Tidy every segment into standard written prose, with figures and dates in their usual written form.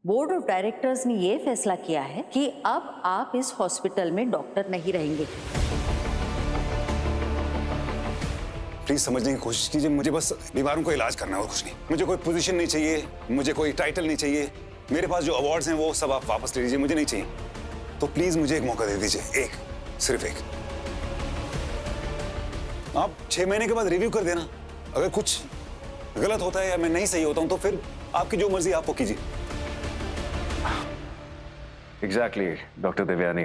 Board of directors ने ये फैसला किया है कि अब आप इस हॉस्पिटल में डॉक्टर नहीं रहेंगे। प्लीज समझने की कोशिश कीजिए, मुझे बस बीमारों को इलाज करना है और कुछ नहीं। मुझे कोई पोजीशन नहीं चाहिए, मुझे कोई टाइटल नहीं चाहिए, मेरे पास जो अवार्ड्स हैं वो सब आप वापस ले लीजिए, मुझे नहीं चाहिए। तो प्लीज मुझे एक मौका दे दीजिए, एक, सिर्फ एक। आप 6 महीने के बाद रिव्यू कर देना। अगर कुछ गलत होता है या मैं नहीं सही होता हूं तो फिर आपकी जो मर्जी आप वो कीजिए। एग्जैक्टली डॉक्टर देवयानी,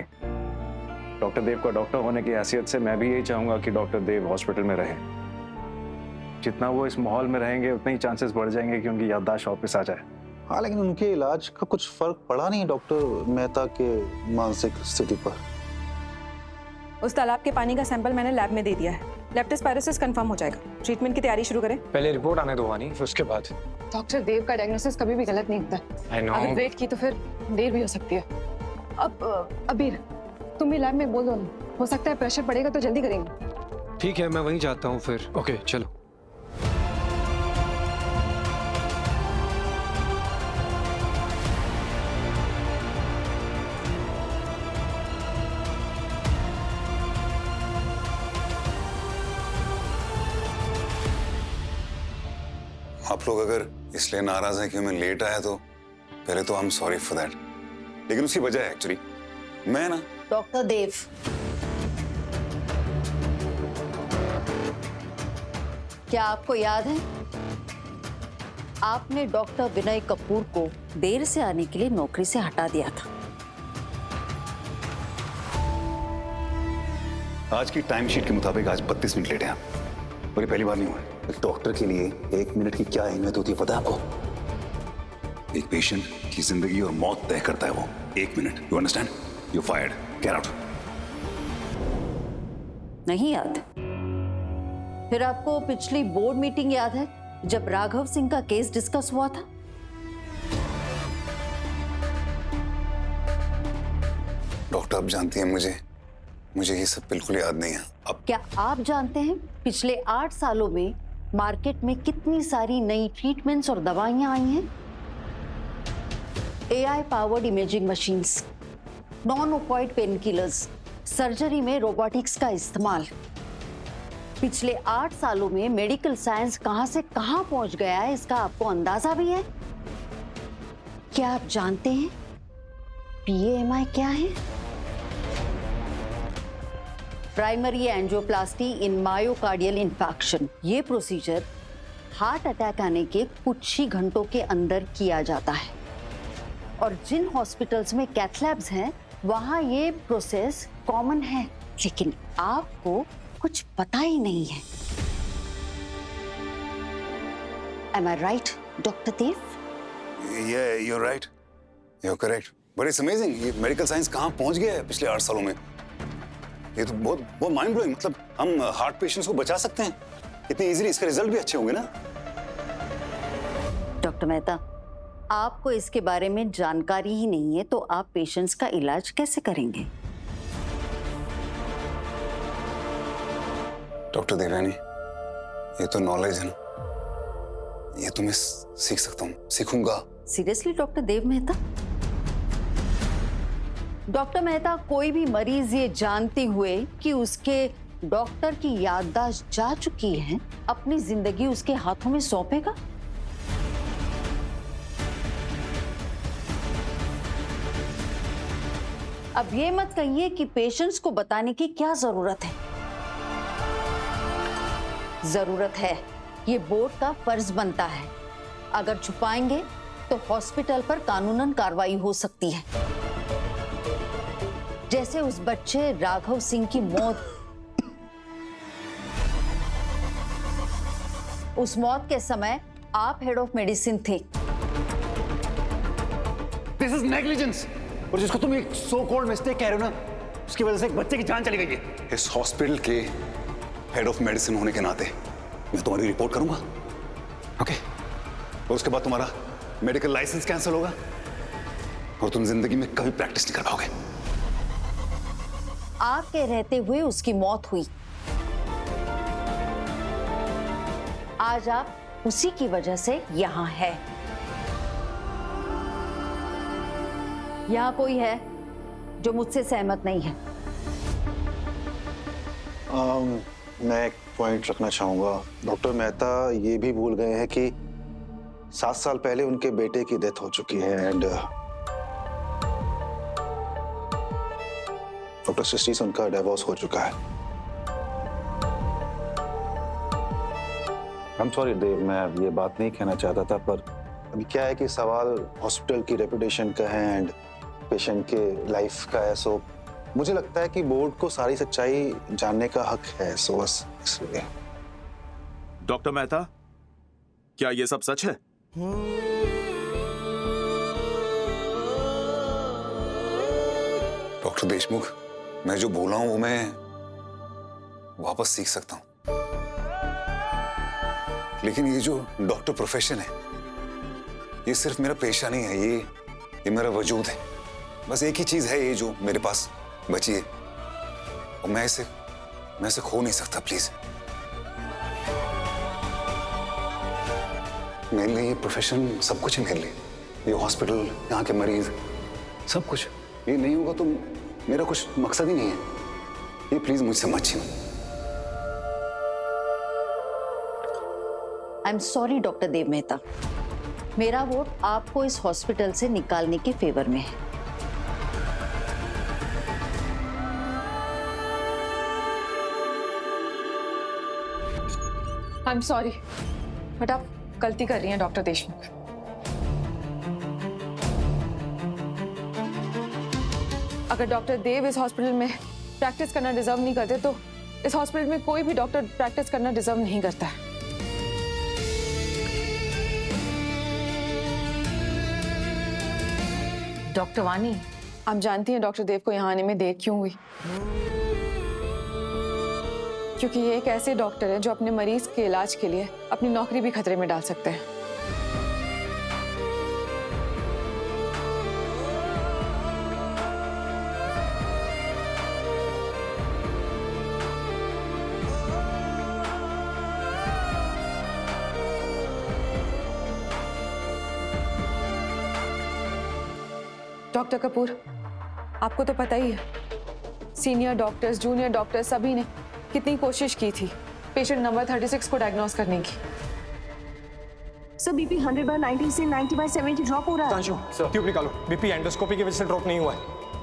डॉक्टर देव का डॉक्टर होने की हैसियत से मैं भी यही चाहूंगा कि डॉक्टर देव हॉस्पिटल में रहें। जितना वो इस माहौल में रहेंगे उतने ही चांसेस बढ़ जाएंगे कि उनकी याददाश्त वापस आ जाए। हाँ, लेकिन उनके इलाज का कुछ फर्क पड़ा नहीं डॉक्टर मेहता के मानसिक स्थिति पर। उस तालाब के पानी का सैंपल मैंने लैब में दे दिया है। लेप्टोस्पायरोसिस कंफर्म हो जाएगा। ट्रीटमेंट की तैयारी शुरू करें। पहले रिपोर्ट आने दो वानी, फिर उसके बाद। डॉक्टर देव का डायग्नोसिस कभी भी गलत नहीं होता। I know। अगर वेट की तो फिर देर भी हो सकती है। अब अबीर, तुम भी लैब में बोल दो ना, हो सकता है प्रेशर पड़ेगा तो जल्दी करेंगे। ठीक है, मैं वहीं जाता हूँ फिर। ओके चलो। आप लोग अगर इसलिए नाराज हैं कि मैं लेट आया तो पहले तो आई एम सॉरी फॉर दैट, लेकिन उसकी वजह है एक्चुअली मैं ना। डॉक्टर देव, क्या आपको याद है आपने डॉक्टर विनय कपूर को देर से आने के लिए नौकरी से हटा दिया था? आज की टाइम शीट के मुताबिक आज 32 मिनट लेट हैं आप, और ये पहली बार नहीं हुआ है। एक डॉक्टर के लिए 1 मिनट की क्या अहमियत होती है पता है आपको? एक पेशेंट की जिंदगी और मौत तय करता है वो 1 minute. You understand? You fired, get out. नहीं याद? फिर आपको पिछली बोर्ड मीटिंग याद है जब राघव सिंह का केस डिस्कस हुआ था? डॉक्टर आप जानती हैं मुझे ये सब बिल्कुल याद नहीं है। अब क्या आप जानते हैं पिछले 8 सालों में मार्केट में कितनी सारी नई ट्रीटमेंट्स और दवाइयां आई हैं? AI powered imaging machines, non opioid pain killers, surgery में रोबोटिक्स का इस्तेमाल। पिछले 8 सालों में मेडिकल साइंस कहां से कहां पहुंच गया है इसका आपको अंदाजा भी है? क्या आप जानते हैं PAMI क्या है? प्राइमरी एंजियोप्लास्टी इन मायोकार्डियल इंफाक्शन। ये प्रोसीजर हार्ट अटैक आने के कुछ ही घंटों के अंदर किया जाता है, और जिन हॉस्पिटल्स में कैथ लैब्स हैं वहां ये प्रोसेस कॉमन है, लेकिन आपको कुछ पता ही नहीं है। Am I right, doctor Dev? Yeah, you're right. You're correct. But it's amazing. ये मेडिकल साइंस कहाँ पहुंच गया है पिछले 8 सालों में। ये तो बहुत माइंड ब्लोइंग। मतलब हम हार्ट पेशेंट्स को बचा सकते हैं इतनी इजीली, इसके रिजल्ट भी अच्छे होंगे ना। डॉक्टर मेहता, आपको इसके बारे में जानकारी ही नहीं है तो आप पेशेंट्स का इलाज कैसे करेंगे? डॉक्टर देवयानी, ये तो नॉलेज है ना, ये तो मैं सीख सकता हूँ, सीखूंगा। सीरियसली डॉक्टर देव मेहता? डॉक्टर मेहता, कोई भी मरीज ये जानते हुए कि उसके डॉक्टर की याददाश्त जा चुकी है अपनी जिंदगी उसके हाथों में सौंपेगा? अब ये मत कहिए कि पेशेंट्स को बताने की क्या जरूरत है। जरूरत है, ये बोर्ड का फर्ज बनता है। अगर छुपाएंगे तो हॉस्पिटल पर कानूनन कार्रवाई हो सकती है, जैसे उस बच्चे राघव सिंह की मौत। उस मौत के समय आप हेड ऑफ मेडिसिन थे। दिस इज नेग्लिजेंस, और जिसको तुम एक सो कॉल्ड मिस्टेक कह रहे हो ना, उसकी वजह से एक बच्चे की जान चली गई है। इस हॉस्पिटल के हेड ऑफ मेडिसिन होने के नाते मैं तुम्हारी रिपोर्ट करूंगा, ओके? और उसके बाद तुम्हारा मेडिकल लाइसेंस कैंसिल होगा और तुम जिंदगी में कभी प्रैक्टिस नहीं कर पाओगे। आपके रहते हुए उसकी मौत हुई। आज आप उसी की वजह से यहां है। यहाँ कोई है जो मुझसे सहमत नहीं है? मैं एक पॉइंट रखना चाहूंगा। डॉक्टर मेहता ये भी भूल गए हैं कि 7 साल पहले उनके बेटे की डेथ हो चुकी है एंड डॉक्टर सृष्टि से उनका डिवोर्स हो चुका है। आई एम सॉरी देव, मैं ये बात नहीं कहना चाहता था, पर अभी क्या है कि सवाल हॉस्पिटल की रेपुटेशन का है एंड पेशेंट के लाइफ का है। सो मुझे लगता है कि बोर्ड को सारी सच्चाई जानने का हक है। सो बस इसलिए। डॉक्टर मेहता, क्या ये सब सच है? डॉक्टर देशमुख, मैं जो बोला हूं वो मैं वापस सीख सकता हूं, लेकिन ये जो डॉक्टर प्रोफेशन है ये सिर्फ मेरा पेशा नहीं है, ये मेरा वजूद है। बस एक ही चीज है ये जो मेरे पास बची है और मैं इसे खो नहीं सकता। प्लीज, मेरे लिए ये प्रोफेशन सब कुछ है। मेरे लिए ये हॉस्पिटल, यहाँ के मरीज, सब कुछ। ये नहीं होगा तो मेरा कुछ मकसद ही नहीं है। ये प्लीज मुझसे मत छीनो। आई एम सॉरी डॉक्टर देव मेहता, मेरा वोट आपको इस हॉस्पिटल से निकालने के फेवर में है। आई एम सॉरी, बट आप गलती कर रही हैं डॉक्टर देशमुख। अगर डॉक्टर देव इस हॉस्पिटल में प्रैक्टिस करना डिजर्व नहीं करते तो इस हॉस्पिटल में कोई भी डॉक्टर प्रैक्टिस करना डिजर्व नहीं करता है। डॉक्टर वानी, आप जानती हैं डॉक्टर देव को यहाँ आने में देर क्यों हुई? क्योंकि ये एक ऐसे डॉक्टर है जो अपने मरीज के इलाज के लिए अपनी नौकरी भी खतरे में डाल सकते हैं। डॉक्टर कपूर, आपको तो पता ही है, सीनियर डॉक्टर्स, जूनियर डॉक्टर्स सभी ने कितनी कोशिश की थी पेशेंट नंबर 36 को डायग्नोस करने की। सर बीपी 100/90 से 90/70 ड्रॉप हो रहा है। तांशु, ट्यूब निकालो। बीपी एंडोस्कोपी की वजह से ड्रॉप नहीं हुआ है,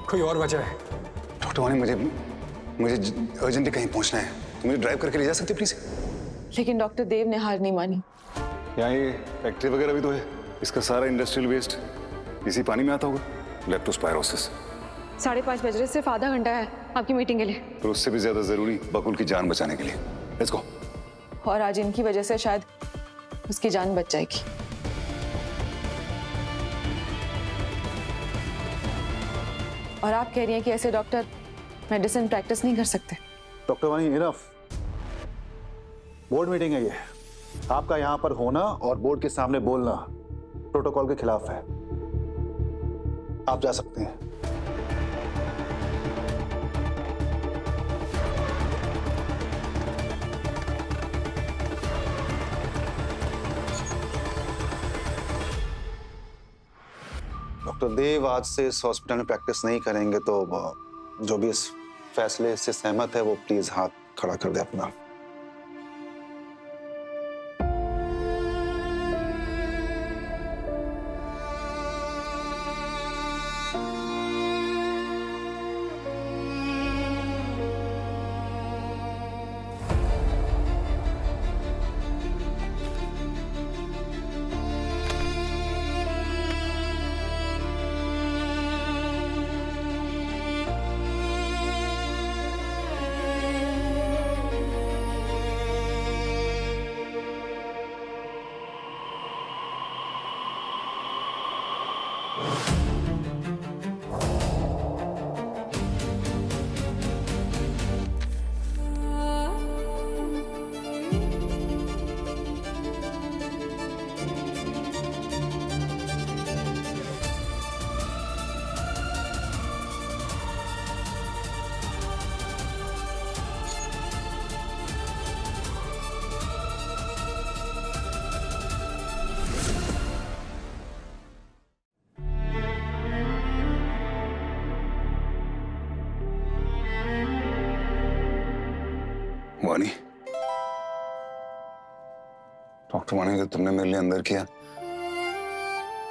कोई और वजह है? डॉक्टर वानी, मुझे अर्जेंटली कहीं पहुंचना है, तो मुझे ड्राइव करके ले जा सकते प्लीज? लेकिन डॉक्टर देव ने हार नहीं मानी। यहाँ ये फैक्ट्री वगैरह भी तो है, इसका सारा इंडस्ट्रियल वेस्ट इसी पानी में आता होगा। लेप्टोस्पायरोसिस। 5:30 बज रहे, सिर्फ आधा घंटा है आपकी मीटिंग के लिए। तो उससे भी ज्यादा जरूरी बकुल की जान बचाने के लिए। Let's go. और आज इनकी वजह से शायद उसकी जान बच जाएगी। और आप कह रही हैं कि ऐसे डॉक्टर मेडिसिन प्रैक्टिस नहीं कर सकते? डॉक्टर वानी, इनफ। बोर्ड मीटिंग है ये। आपका यहाँ पर होना और बोर्ड के सामने बोलना प्रोटोकॉल के खिलाफ है। आप जा सकते हैं। डॉक्टर देव आज से इस हॉस्पिटल में प्रैक्टिस नहीं करेंगे, तो जो भी इस फैसले से सहमत है वो प्लीज हाथ खड़ा कर दे अपना। वानी, डॉक्टर वानी, जो तुमने मेरे लिए अंदर किया,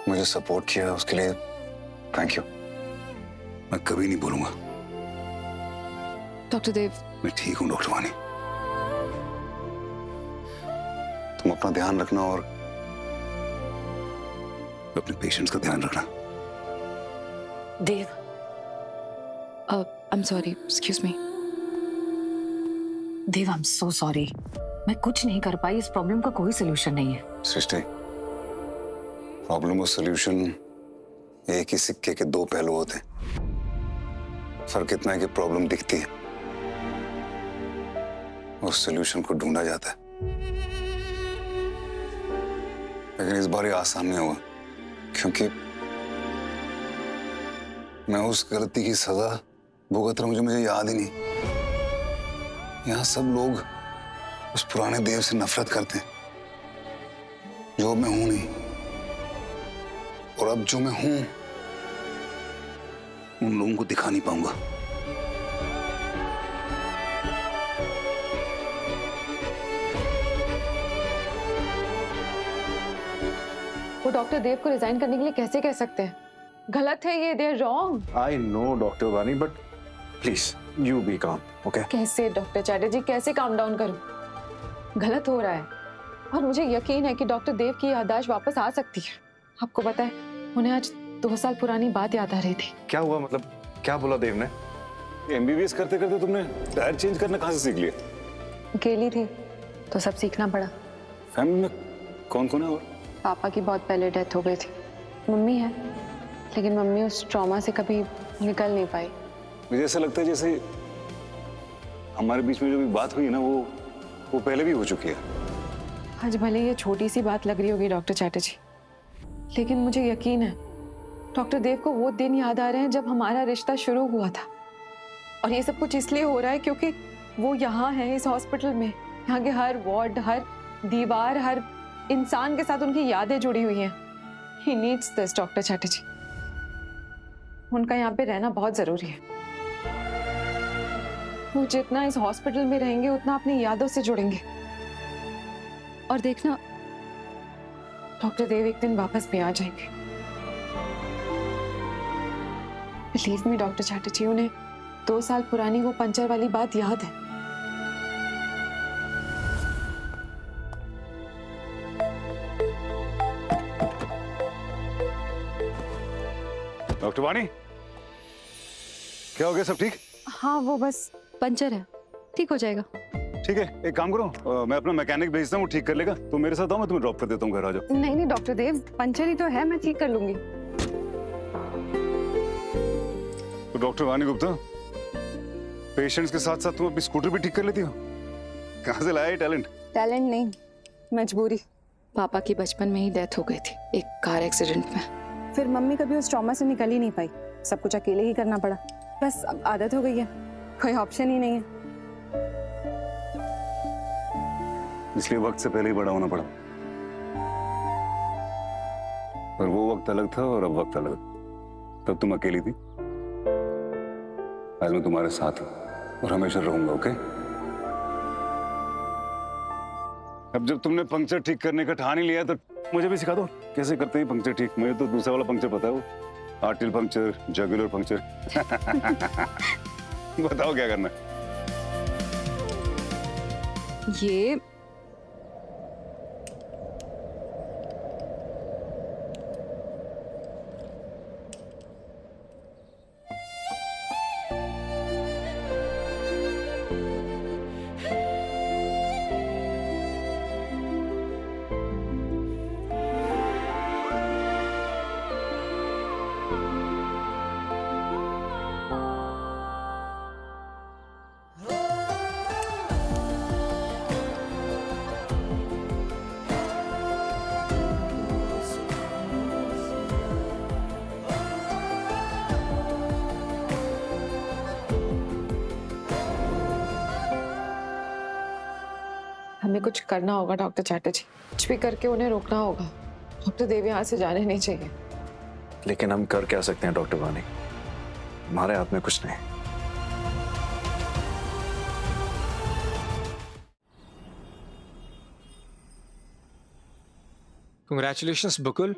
मुझे सपोर्ट किया, उसके लिए थैंक यू। मैं कभी नहीं भूलूंगा। डॉक्टर देव, मैं ठीक हूं डॉक्टर वानी। तुम अपना ध्यान रखना और अपने पेशेंट्स का ध्यान रखना। Dev, I am sorry, excuse me. Dev, I am so sorry. मैं कुछ नहीं कर पाई। इस प्रॉब्लम का कोई सोल्यूशन नहीं है। सृष्टि, प्रॉब्लम और सॉल्यूशन एक ही सिक्के के दो पहलू होते हैं। फर्क इतना है कि प्रॉब्लम दिखती है और सॉल्यूशन को ढूंढा जाता है। लेकिन इस बार ये आसान नहीं होगा, क्योंकि मैं उस गलती की सजा भुगत रहा हूं जो मुझे याद ही नहीं। यहां सब लोग उस पुराने देव से नफरत करते हैं जो मैं हूं नहीं, और अब जो मैं हूं उन लोगों को दिखा नहीं पाऊंगा। वो डॉक्टर देव को रिजाइन करने के लिए कैसे कह सकते हैं? गलत है ये, they're wrong. I know doctor Wani, but please you be calm, okay? कैसे डॉक्टर चैटर्जी, कैसे काम डाउन करूं? गलत हो रहा है और मुझे यकीन है कि डॉक्टर देव की याददाश्त वापस आ सकती है। आपको पता है, उन्हें आज 2 साल पुरानी बात याद आ रही थी। क्या हुआ? मतलब क्या बोला देव ने? एमबीबीएस करते करते तुमने टायर चेंज करना कहां से सीख लिया? अकेली थी तो सब सीखना पड़ा। फैमिली में कौन कौन है? और पापा की बहुत पहले डेथ हो गई थी। मम्मी है, लेकिन मम्मी उस ट्रॉमा से कभी निकल नहीं पाई। मुझे ऐसा लगता है जैसे हमारे बीच में जो भी बात हुई ना, वो पहले भी हो चुकी है। आज भले ये छोटी सी बात लग रही होगी डॉक्टर चैटर्जी, लेकिन मुझे यकीन है डॉक्टर देव को वो दिन याद आ रहे हैं जब हमारा रिश्ता शुरू हुआ था। और ये सब कुछ इसलिए हो रहा है क्योंकि वो यहाँ है, इस हॉस्पिटल में। यहाँ के हर वार्ड, हर दीवार, हर इंसान के साथ उनकी यादें जुड़ी हुई हैं। He needs this, doctor Chatterjee. उनका यहाँ पे रहना बहुत जरूरी है। वो जितना इस हॉस्पिटल में रहेंगे उतना अपनी यादों से जुड़ेंगे। और देखना, डॉक्टर देव एक दिन वापस भी आ जाएंगे। बिलीव मी डॉक्टर चैटर्जी, उन्हें 2 साल पुरानी वो पंचर वाली बात याद है। डॉक्टर वानी, क्या हो गया? सब ठीक? हाँ, वो बस पंचर है, ठीक हो जाएगा। ठीक है, एक काम करो, मैं अपना मैकेनिक भेजता हूँ, वो ठीक कर लेगा। तो मेरे साथ आओ, मैं तुम्हें ड्रॉप कर देता हूँ, घर आ जाओ। नहीं नहीं डॉक्टर देव, पंचर ही तो है, मैं ठीक कर लूंगी। तो डॉक्टर वानी गुप्ता, पेशेंट्स के साथ साथ तुम अपनी स्कूटर भी ठीक कर लेती हो? कहाँ से लाया ये टैलेंट? टैलेंट नहीं, मजबूरी। पापा की बचपन में ही डेथ हो गई थी, एक कार एक्सीडेंट में। फिर मम्मी कभी उस ट्रॉमा से निकल ही नहीं पाई, सब कुछ अकेले ही करना पड़ा। बस अब आदत हो गई है, कोई ऑप्शन ही नहीं है। इसलिए वक्त से पहले ही बड़ा होना पड़ा। पर वो वक्त अलग था और अब वक्त अलग। तब तुम अकेली थी, आज मैं तुम्हारे साथ हूं और हमेशा रहूंगा, ओके? अब जब तुमने पंक्चर ठीक करने का ठान ही लिया तो मुझे भी सिखा दो कैसे करते हैं पंक्चर ठीक। मुझे तो दूसरा वाला पंक्चर पता है, वो आर्टिल पंक्चर, जगुलर पंक्चर। बताओ क्या करना है? ये हमें कुछ करना होगा डॉक्टर चैटर्जी, कुछ भी करके उन्हें रोकना होगा। डॉक्टर देव यहाँ से जाने नहीं चाहिए। लेकिन हम कर क्या सकते हैं डॉक्टर वानी? हमारे हाथ में कुछ नहीं। कंग्रेचुलेशंस बकुल,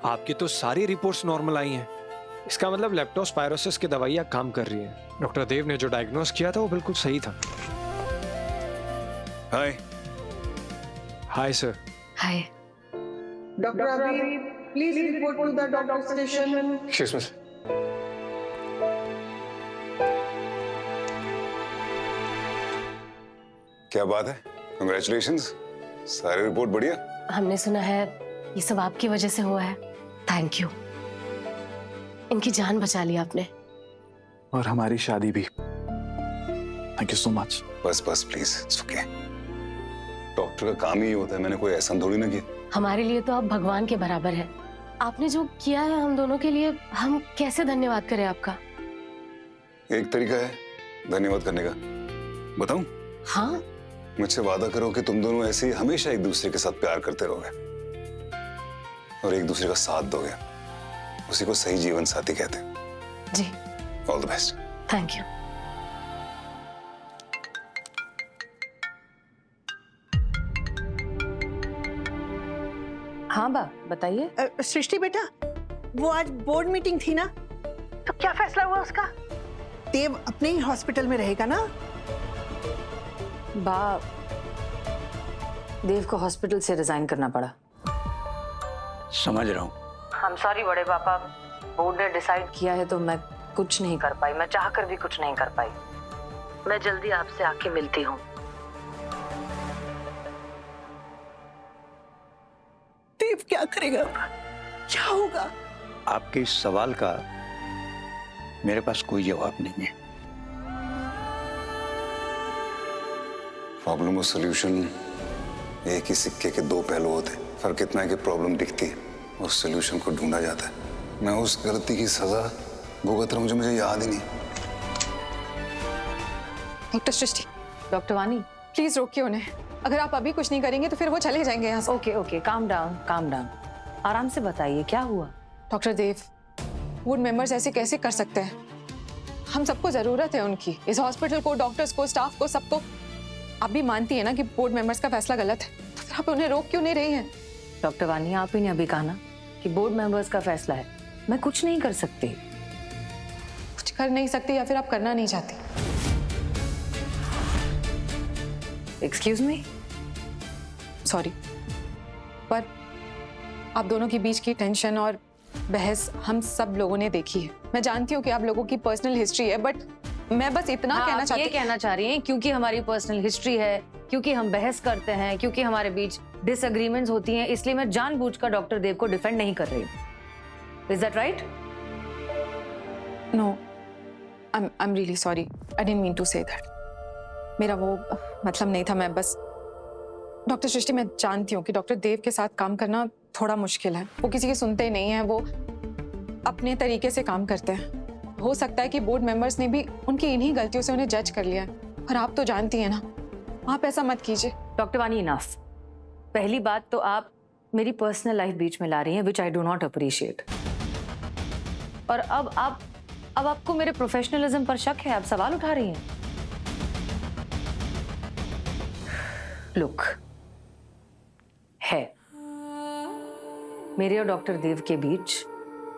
आपकी तो सारी रिपोर्ट्स नॉर्मल आई हैं। इसका मतलब लेप्टोस्पायरोसिस की दवाइयाँ काम कर रही हैं। डॉक्टर देव ने जो डायग्नोस किया था वो बिल्कुल सही था। Hi. Hi sir. Hi. Doctor Abir, please report to the doctor station. Excuse me. क्या बात है, कंग्रेचुलेशंस, सारी रिपोर्ट बढ़िया। हमने सुना है ये सब आपकी वजह से हुआ है। थैंक यू, इनकी जान बचा ली आपने। और हमारी शादी भी। Thank you so much. बस बस प्लीज, इट्स ओके। डॉक्टर का काम ही होता है, मैंने कोई एहसान थोड़ी ना किया। हमारे लिए तो आप भगवान के बराबर है। आपने जो किया है हम दोनों के लिए, हम कैसे धन्यवाद करें आपका। एक तरीका है धन्यवाद करने का, बताऊं? हाँ, मुझसे वादा करो कि तुम दोनों ऐसे ही हमेशा एक दूसरे के साथ प्यार करते रहोगे और एक दूसरे का साथ दोगे। उसी को सही जीवन साथी कहते हैं। जी, all the best. Thank you. हाँ बा, बताइए। सृष्टि बेटा, वो आज बोर्ड मीटिंग थी ना, तो क्या फैसला हुआ उसका? देव अपने ही हॉस्पिटल में रहेगा ना? बा, देव को हॉस्पिटल से रिजाइन करना पड़ा। समझ रहा हूँ। हम सॉरी बड़े पापा, बोर्ड ने डिसाइड किया है तो मैं कुछ नहीं कर पाई। मैं चाहकर भी कुछ नहीं कर पाई। मैं जल्दी आपसे आके मिलती हूँ। देव क्या करेगा? क्या होगा? आपके इस सवाल का मेरे पास कोई जवाब नहीं है। प्रॉब्लम और सॉल्यूशन एक ही सिक्के के दो पहलू होते हैं। फर्क इतना है कि प्रॉब्लम दिखती है, उस सॉल्यूशन को ढूंढा जाता है। मैं उस गलती की सजा भुगत रहा हूं जो मुझे याद ही नहीं। डॉक्टर सृष्टि, डॉक्टर वानी, प्लीज रोकिए उन्हें। अगर आप अभी कुछ नहीं करेंगे तो फिर वो चले जाएंगे यहाँ से। Okay okay, calm down, calm down. आराम से बताइए क्या हुआ। डॉक्टर देव, बोर्ड मेंबर्स ऐसे कैसे कर सकते हैं? हम सबको जरूरत है उनकी, इस हॉस्पिटल को, डॉक्टर्स को, स्टाफ को, सबको। आप भी मानती है ना कि बोर्ड मेंबर्स का फैसला गलत है, तो फिर आप उन्हें रोक क्यों नहीं रही हैं? डॉक्टर वानी, आप ही ने अभी कहा ना कि बोर्ड मेंबर्स का फैसला है। मैं कुछ नहीं कर सकती। कुछ कर नहीं सकती या फिर आप करना नहीं चाहती? Excuse me. सॉरी, पर आप दोनों के बीच की टेंशन और बहस हम सब लोगों ने देखी है। मैं जानती हूँ कि आप लोगों की पर्सनल हिस्ट्री है, बट मैं बस इतना कहना चाहती हूँ। ये कहना चाह रही हैं क्योंकि हमारी पर्सनल हिस्ट्री है, क्योंकि हम बहस करते हैं, क्योंकि हमारे बीच डिसएग्रीमेंट्स होती हैं, इसलिए मैं जानबूझकर डॉक्टर देव को डिफेंड नहीं कर रही हूँ। Is that right? No, I am really sorry. I didn't mean to say that. मेरा वो मतलब नहीं था। मैं बस, डॉक्टर सृष्टि, मैं जानती हूँ कि डॉक्टर देव के साथ काम करना थोड़ा मुश्किल है। वो किसी के सुनते नहीं हैं, वो अपने तरीके से काम करते हैं। हो सकता है कि बोर्ड मेंबर्स ने भी उनकी इन्हीं गलतियों से उन्हें जज कर लिया है, पर आप तो जानती हैं ना, आप ऐसा मत कीजिए। डॉक्टर वानी, इनफ। पहली बात तो आप मेरी पर्सनल लाइफ बीच में ला रही हैं, विच आई डू नॉट अप्रिशिएट। और अब आपको मेरे प्रोफेशनलिज्म पर शक है, आप सवाल उठा रही हैं। लुक, है मेरे और डॉक्टर देव के बीच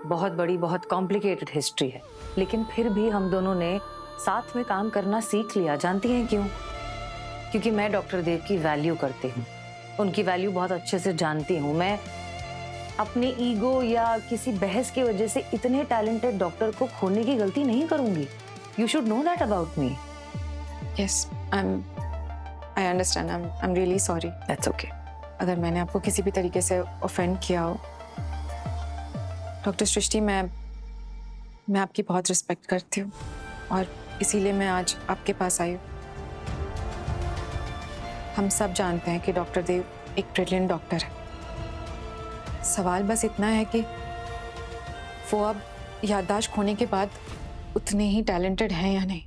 बहुत बड़ी, बहुत कॉम्प्लिकेटेड हिस्ट्री है, लेकिन फिर भी हम दोनों ने साथ में काम करना सीख लिया। जानती हैं क्यों? क्योंकि मैं डॉक्टर देव की वैल्यू करती हूँ, उनकी वैल्यू बहुत अच्छे से जानती हूँ। मैं अपने ईगो या किसी बहस की वजह से इतने टैलेंटेड डॉक्टर को खोने की गलती नहीं करूंगी। You should know that about me. Yes, I understand. I am really sorry. That's okay. अगर मैंने आपको किसी भी तरीके से ऑफेंड किया हो। डॉक्टर सृष्टि, मैं आपकी बहुत रिस्पेक्ट करती हूँ और इसीलिए मैं आज आपके पास आई हूँ। हम सब जानते हैं कि डॉक्टर देव एक ब्रिलियंट डॉक्टर है। सवाल बस इतना है कि वो अब याददाश्त खोने के बाद उतने ही टैलेंटेड हैं या नहीं।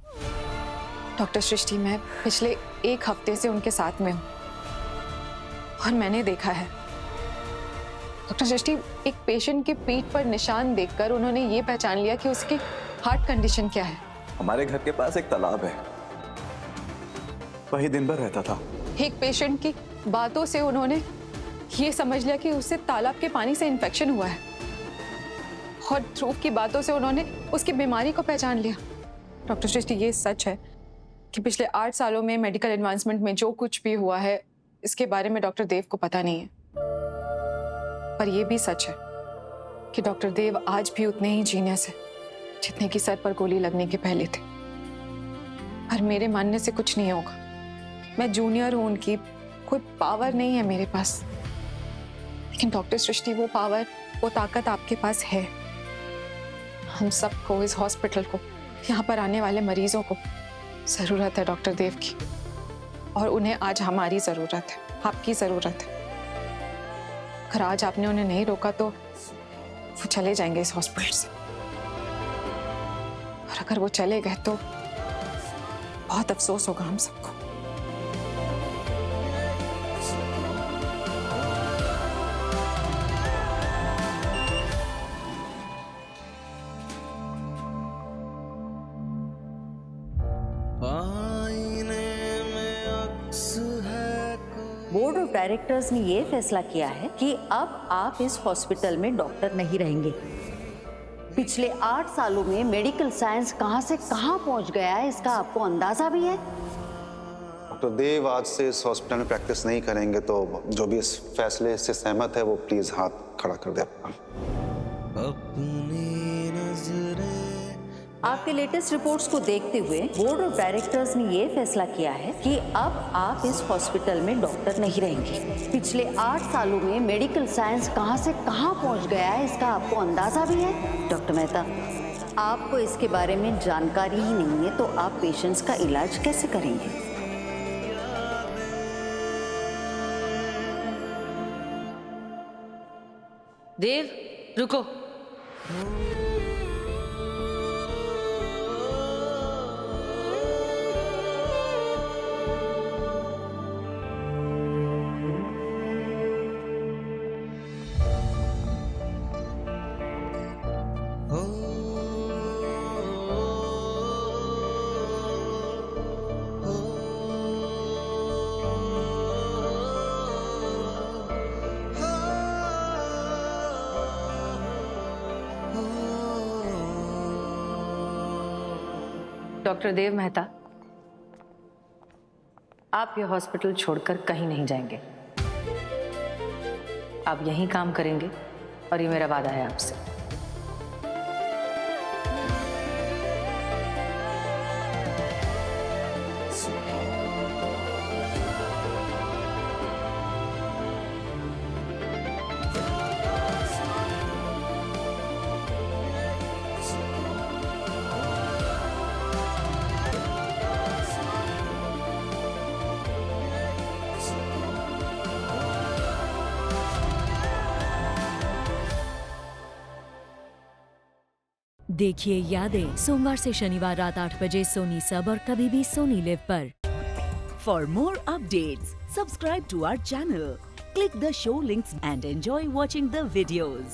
डॉक्टर सृष्टि, मैं पिछले 1 हफ्ते से उनके साथ में हूँ और मैंने देखा है। डॉक्टर सृष्टि, एक पेशेंट के पीठ पर निशान देखकर उन्होंने ये पहचान लिया कि उसकी हार्ट कंडीशन क्या है। हमारे घर के पास एक तालाब है, वही दिन भर रहता था। एक पेशेंट की बातों से उन्होंने ये समझ लिया कि उससे तालाब के पानी से इन्फेक्शन हुआ है और ध्रुव की बातों से उन्होंने उसकी बीमारी को पहचान लिया। डॉक्टर सृष्टि, ये सच है कि पिछले 8 सालों में मेडिकल एडवांसमेंट में जो कुछ भी हुआ है इसके बारे में डॉक्टर देव को पता नहीं है। पर यह भी सच है कि डॉक्टर देव आज भी उतने ही जीनियस है जितने की सर पर गोली लगने के पहले थे। पर मेरे मानने से कुछ नहीं होगा। मैं जूनियर हूं उनकी, कोई पावर नहीं है मेरे पास। लेकिन डॉक्टर सृष्टि, वो पावर, वो ताकत आपके पास है। हम सबको, इस हॉस्पिटल को, यहाँ पर आने वाले मरीजों को जरूरत है डॉक्टर देव की, और उन्हें आज हमारी जरूरत है, आपकी जरूरत है। अगर आज आपने उन्हें नहीं रोका तो वो चले जाएंगे इस हॉस्पिटल से, और अगर वो चले गए तो बहुत अफसोस होगा हम सबको। बोर्ड ऑफ डायरेक्टर्स ने ये फैसला किया है कि अब आप इस हॉस्पिटल में डॉक्टर नहीं रहेंगे। पिछले 8 सालों में मेडिकल साइंस कहां से कहां पहुंच गया है, इसका आपको अंदाजा भी है। डॉक्टर देव आज से इस हॉस्पिटल में प्रैक्टिस नहीं करेंगे, तो जो भी इस फैसले से सहमत है वो प्लीज हाथ खड़ा कर दे अपना। आपके लेटेस्ट रिपोर्ट्स को देखते हुए बोर्ड ऑफ डायरेक्टर्स ने ये फैसला किया है कि अब आप इस हॉस्पिटल में डॉक्टर नहीं रहेंगे। पिछले 8 सालों में मेडिकल साइंस कहां से कहां पहुंच गया है, इसका आपको अंदाजा भी है। डॉक्टर मेहता, आपको इसके बारे में जानकारी ही नहीं है तो आप पेशेंट्स का इलाज कैसे करेंगे? देव, रुको। डॉक्टर देव मेहता, आप ये हॉस्पिटल छोड़कर कहीं नहीं जाएंगे। आप यहीं काम करेंगे और ये मेरा वादा है आपसे। देखिए यादें सोमवार से शनिवार रात 8 बजे सोनी सब और कभी भी सोनी लिव पर। For more updates subscribe to our channel, click the show links and enjoy watching the videos.